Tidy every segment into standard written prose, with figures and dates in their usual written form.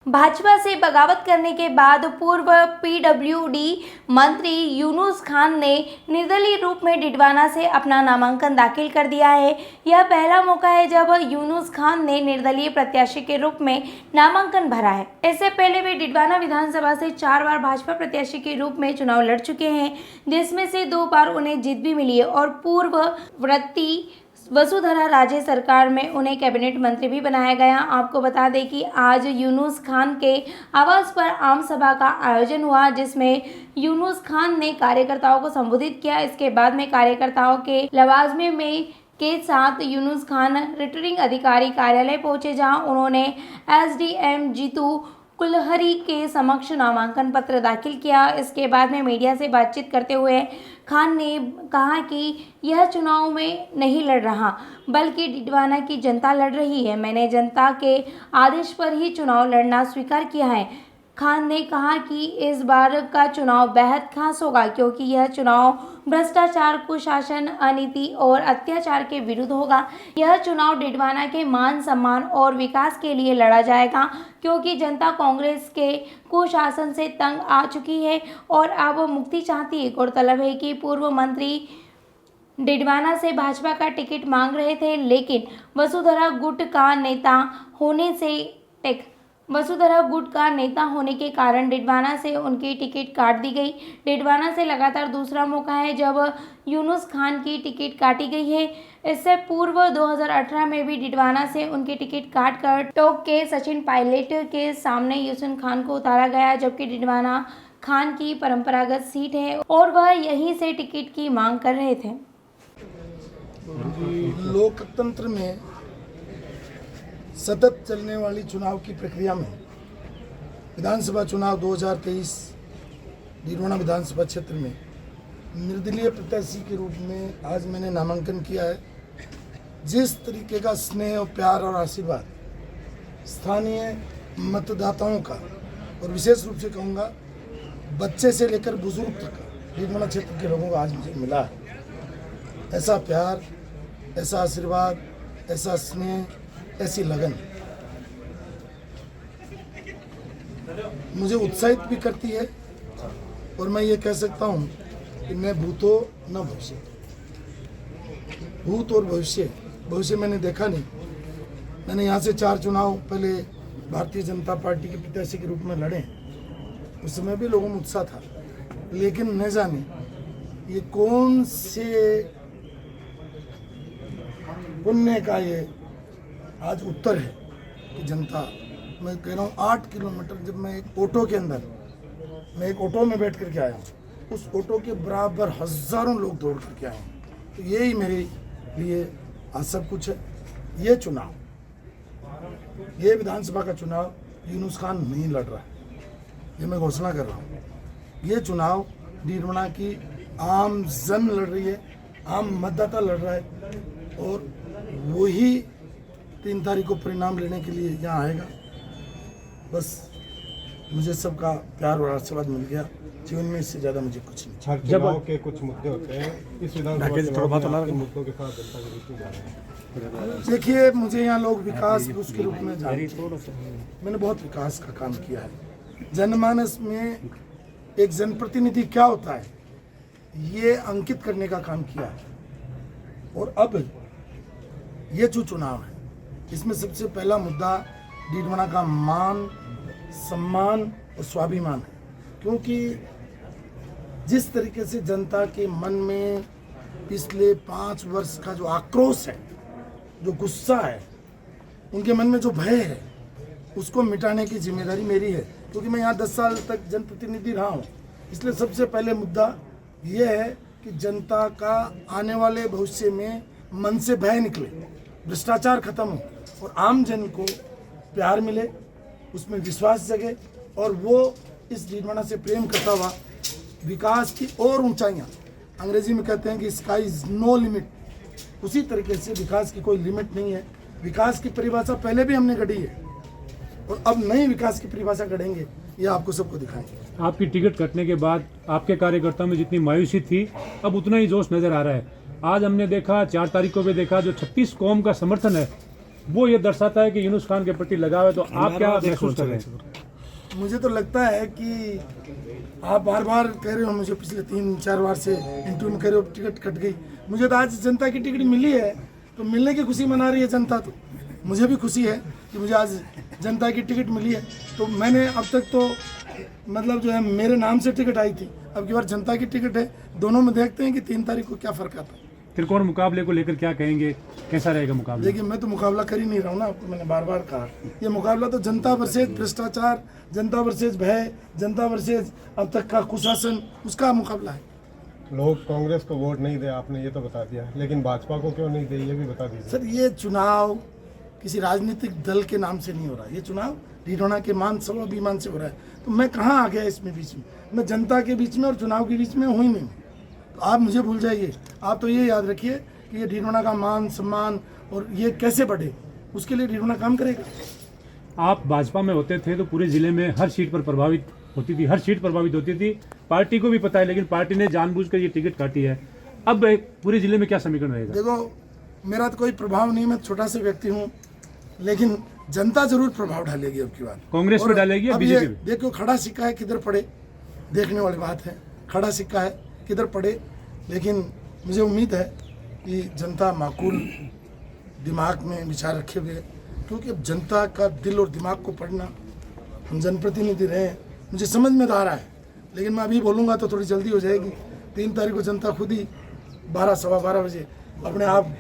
भाजपा से बगावत करने के बाद पूर्व पीडब्ल्यूडी मंत्री यूनुस खान ने निर्दलीय रूप में डिडवाना से अपना नामांकन दाखिल कर दिया है। यह पहला मौका है जब यूनुस खान ने निर्दलीय प्रत्याशी के रूप में नामांकन भरा है। इससे पहले वे डिडवाना विधानसभा से 4 बार भाजपा प्रत्याशी के रूप में चुनाव लड़ चुके हैं, जिसमें से 2 बार उन्हें जीत भी मिली है और पूर्ववर्ती वसुंधरा राजे सरकार में उन्हें कैबिनेट मंत्री भी बनाया गया। आपको बता दें कि आज यूनुस खान के आवास पर आम सभा का आयोजन हुआ, जिसमें यूनुस खान ने कार्यकर्ताओं को संबोधित किया। इसके बाद में कार्यकर्ताओं के लवाजमे में के साथ यूनुस खान रिटर्निंग अधिकारी कार्यालय पहुंचे, जहां उन्होंने एसडीएम जीतू कुलहरी के समक्ष नामांकन पत्र दाखिल किया। इसके बाद में मीडिया से बातचीत करते हुए खान ने कहा कि यह चुनाव में नहीं लड़ रहा, बल्कि डिडवाना की जनता लड़ रही है। मैंने जनता के आदेश पर ही चुनाव लड़ना स्वीकार किया है। खान ने कहा कि इस बार का चुनाव बेहद खास होगा, क्योंकि यह चुनाव भ्रष्टाचार, कुशासन, अनीति और अत्याचार के विरुद्ध होगा। यह चुनाव डिडवाना के मान सम्मान और विकास के लिए लड़ा जाएगा, क्योंकि जनता कांग्रेस के कुशासन से तंग आ चुकी है और अब मुक्ति चाहती है। गौरतलब है कि पूर्व मंत्री डिडवाना से भाजपा का टिकट मांग रहे थे, लेकिन वसुंधरा गुट का नेता होने के कारण डिडवाना से उनकी टिकट काट दी गई। डिडवाना से लगातार दूसरा मौका है जब यूनुस खान की टिकट काटी गई है। इससे पूर्व 2018 में भी डिडवाना से उनकी टिकट काट कर टोंक के सचिन पायलट के सामने यूनुस खान को उतारा गया, जबकि डिडवाना खान की परंपरागत सीट है और वह यहीं से टिकट की मांग कर रहे थे। लोकतंत्र में सतत चलने वाली चुनाव की प्रक्रिया में विधानसभा चुनाव 2023 डिडवाना विधानसभा क्षेत्र में निर्दलीय प्रत्याशी के रूप में आज मैंने नामांकन किया है। जिस तरीके का स्नेह और प्यार और आशीर्वाद स्थानीय मतदाताओं का और विशेष रूप से कहूँगा बच्चे से लेकर बुजुर्ग तक डिडवाना क्षेत्र के लोगों का आज मुझे मिला है, ऐसा प्यार, ऐसा आशीर्वाद, ऐसा स्नेह, ऐसी लगन मुझे उत्साहित भी करती है। और मैं ये कह सकता हूँ कि मैं भूतो न भविष्य, भूत और भविष्य मैंने देखा नहीं। मैंने यहाँ से 4 चुनाव पहले भारतीय जनता पार्टी के प्रत्याशी के रूप में लड़े, उस समय भी लोगों में उत्साह था, लेकिन न जाने ये कौन से पुण्य का ये आज उत्तर है कि जनता, मैं कह रहा हूँ 8 किलोमीटर, जब मैं एक ऑटो में बैठ करके आया हूँ, उस ऑटो के बराबर हजारों लोग दौड़ करके आए हैं। तो यही मेरे लिए आज सब कुछ है। ये चुनाव, ये विधानसभा का चुनाव यूनुस खान नहीं लड़ रहा है, ये मैं घोषणा कर रहा हूँ। ये चुनाव डिडवाना की आम जन लड़ रही है, आम मतदाता लड़ रहा है और वही 3 तारीख को परिणाम लेने के लिए यहाँ आएगा। बस मुझे सबका प्यार और आशीर्वाद मिल गया, जीवन में इससे ज़्यादा मुझे कुछ नहीं। जब के कुछ मुद्दे होते हैं, इस विधानसभा के मुद्दों के साथ जनता के बीच में जा रहे हैं। देखिए, मुझे यहाँ लोग विकास उसके रूप में जानते हैं। मैंने बहुत विकास का काम किया है। जनमानस में एक जनप्रतिनिधि क्या होता है ये अंकित करने का काम किया है। और अब ये जो चुनाव है, इसमें सबसे पहला मुद्दा डिडवाना का मान, सम्मान और स्वाभिमान है, क्योंकि जिस तरीके से जनता के मन में पिछले 5 वर्ष का जो आक्रोश है, जो गुस्सा है, उनके मन में जो भय है, उसको मिटाने की जिम्मेदारी मेरी है, क्योंकि मैं यहाँ 10 साल तक जनप्रतिनिधि रहा हूँ। इसलिए सबसे पहले मुद्दा ये है कि जनता का आने वाले भविष्य में मन से भय निकले, भ्रष्टाचार खत्म हो और आम जन को प्यार मिले, उसमें विश्वास जगे और वो इस डिडवाना से प्रेम करता हुआ विकास की और ऊंचाइयां, अंग्रेजी में कहते हैं कि स्काई इज नो लिमिट, उसी तरीके से विकास की कोई लिमिट नहीं है। विकास की परिभाषा पहले भी हमने गढ़ी है और अब नई विकास की परिभाषा गढ़ेंगे, ये आपको सबको दिखाएंगे। आपकी टिकट कटने के बाद आपके कार्यकर्ताओं में जितनी मायूसी थी, अब उतना ही जोश नजर आ रहा है। आज हमने देखा, 4 तारीख को भी देखा, जो 36 कौम का समर्थन है वो ये दर्शाता है कि यूनुस खान के प्रति लगाव है। तो आप क्या महसूस कर रहे हैं? मुझे तो लगता है कि आप बार बार कह रहे हो, मुझे पिछले 3-4 बार से इंटरव्यू में कह रहे हो टिकट कट गई। मुझे तो आज जनता की टिकट मिली है, तो मिलने की खुशी मना रही है जनता। तो मुझे भी खुशी है कि मुझे आज जनता की टिकट मिली है। तो मैंने अब तक तो मतलब जो है मेरे नाम से टिकट आई थी, अब की बार जनता की टिकट है। दोनों में देखते हैं कि 3 तारीख को क्या फ़र्क आता है। त्रिकोण मुकाबले को लेकर क्या कहेंगे, कैसा रहेगा मुकाबला? देखिए, मैं तो मुकाबला कर ही नहीं रहा हूँ ना, आपको मैंने बार बार कहा, ये मुकाबला तो जनता वर्सेज भ्रष्टाचार, जनता वर्सेज भय, जनता वर्सेज अब तक का कुशासन, उसका मुकाबला है। लोग कांग्रेस को वोट नहीं दे, आपने ये तो बता दिया, लेकिन भाजपा को क्यों नहीं दे ये भी बता दीजिए। सर, ये चुनाव किसी राजनीतिक दल के नाम से नहीं हो रहा, ये चुनाव ढिढोना के मान स्वाभिमान से हो रहा है। तो मैं कहाँ आ गया इसमें बीच में? मैं जनता के बीच में और चुनाव के बीच में हूँ ही नहीं। तो आप मुझे भूल जाइए, आप तो ये याद रखिए कि ये ढिढोना का मान सम्मान और ये कैसे बढ़े, उसके लिए ढिढोना काम करेगा। आप भाजपा में होते थे तो पूरे जिले में हर सीट पर प्रभावित होती थी, हर सीट प्रभावित होती थी, पार्टी को भी पता है, लेकिन पार्टी ने जानबूझकर ये टिकट काटी है। अब पूरे जिले में क्या समीकरण रहेगा? देखो, मेरा तो कोई प्रभाव नहीं, मैं छोटा सा व्यक्ति हूँ, लेकिन जनता जरूर प्रभाव डालेगी अब की बार। कांग्रेस पे डालेगी या बीजेपी पे? देखो, खड़ा सिक्का है, किधर पड़े, देखने वाली बात है। खड़ा सिक्का है, किधर पड़े, लेकिन मुझे उम्मीद है कि जनता माकूल दिमाग में विचार रखे हुए, क्योंकि अब जनता का दिल और दिमाग को पढ़ना, हम जनप्रतिनिधि रहे हैं, मुझे समझ में तो आ रहा है, लेकिन मैं अभी बोलूँगा तो थोड़ी जल्दी हो जाएगी। 3 तारीख को जनता खुद ही 12-12:15 बजे अपने आप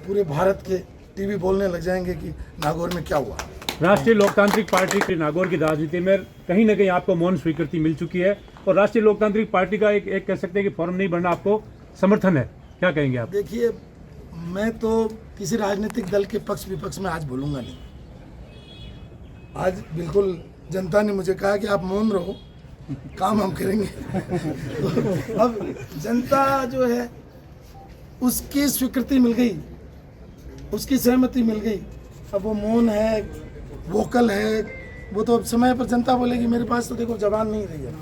पूरे भारत के टीवी बोलने लग जाएंगे कि नागौर में क्या हुआ। राष्ट्रीय लोकतांत्रिक पार्टी की नागौर की राजनीति में कहीं ना कहीं आपको मौन स्वीकृति मिल चुकी है, और राष्ट्रीय लोकतांत्रिक पार्टी का एक कह सकते हैं कि फॉर्म नहीं भरना आपको समर्थन है, क्या कहेंगे आप? देखिए, मैं तो किसी राजनीतिक दल के पक्ष विपक्ष में आज बोलूँगा नहीं। आज बिल्कुल जनता ने मुझे कहा कि आप मौन रहो, काम हम करेंगे। तो अब जनता जो है उसकी स्वीकृति मिल गई, उसकी सहमति मिल गई। अब वो मौन है, वोकल है, वो तो अब समय पर जनता बोलेगी। मेरे पास तो देखो जबान नहीं रही है।